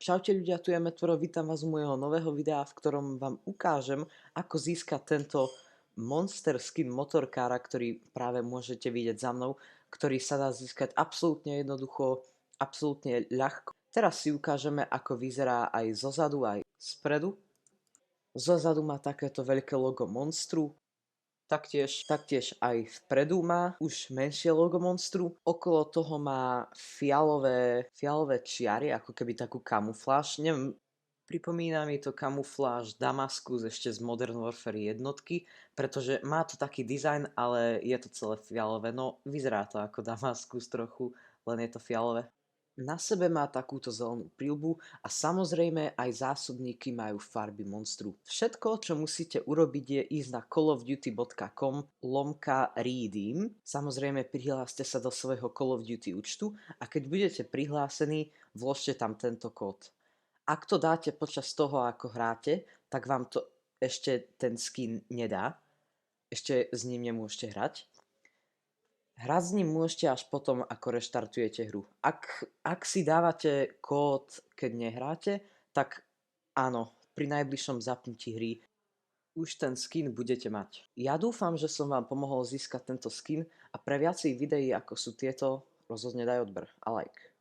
Čaute ľudia, tu je Metvoro, vítam vás u môjho nového videa, v ktorom vám ukážem, ako získať tento monster skin motorkára, ktorý práve môžete vidieť za mnou, ktorý sa dá získať absolútne jednoducho, absolútne ľahko. Teraz si ukážeme, ako vyzerá aj zozadu, aj spredu. Zozadu má takéto veľké logo monstru. Taktiež aj vpredu má už menšie logo monstru. Okolo toho má fialové čiary, ako keby takú kamufláž. Neviem, pripomína mi to kamufláž Damaskus ešte z Modern Warfare jednotky, pretože má to taký dizajn, ale je to celé fialové. No, vyzerá to ako Damaskus trochu, len je to fialové. Na sebe má takúto zelenú príľbu a samozrejme aj zásobníky majú farby monstru. Všetko, čo musíte urobiť, je ísť na callofduty.com/redeem. Samozrejme prihláste sa do svojho Call of Duty účtu a keď budete prihlásení, vložte tam tento kód. Ak to dáte počas toho, ako hráte, tak vám to ešte ten skin nedá. Ešte s ním nemôžete hrať. Hrať s ním môžete až potom, ako reštartujete hru. Ak si dávate kód, keď nehráte, tak áno, pri najbližšom zapnutí hry už ten skin budete mať. Ja dúfam, že som vám pomohol získať tento skin a pre viacej videí ako sú tieto, rozhodne daj odber a like.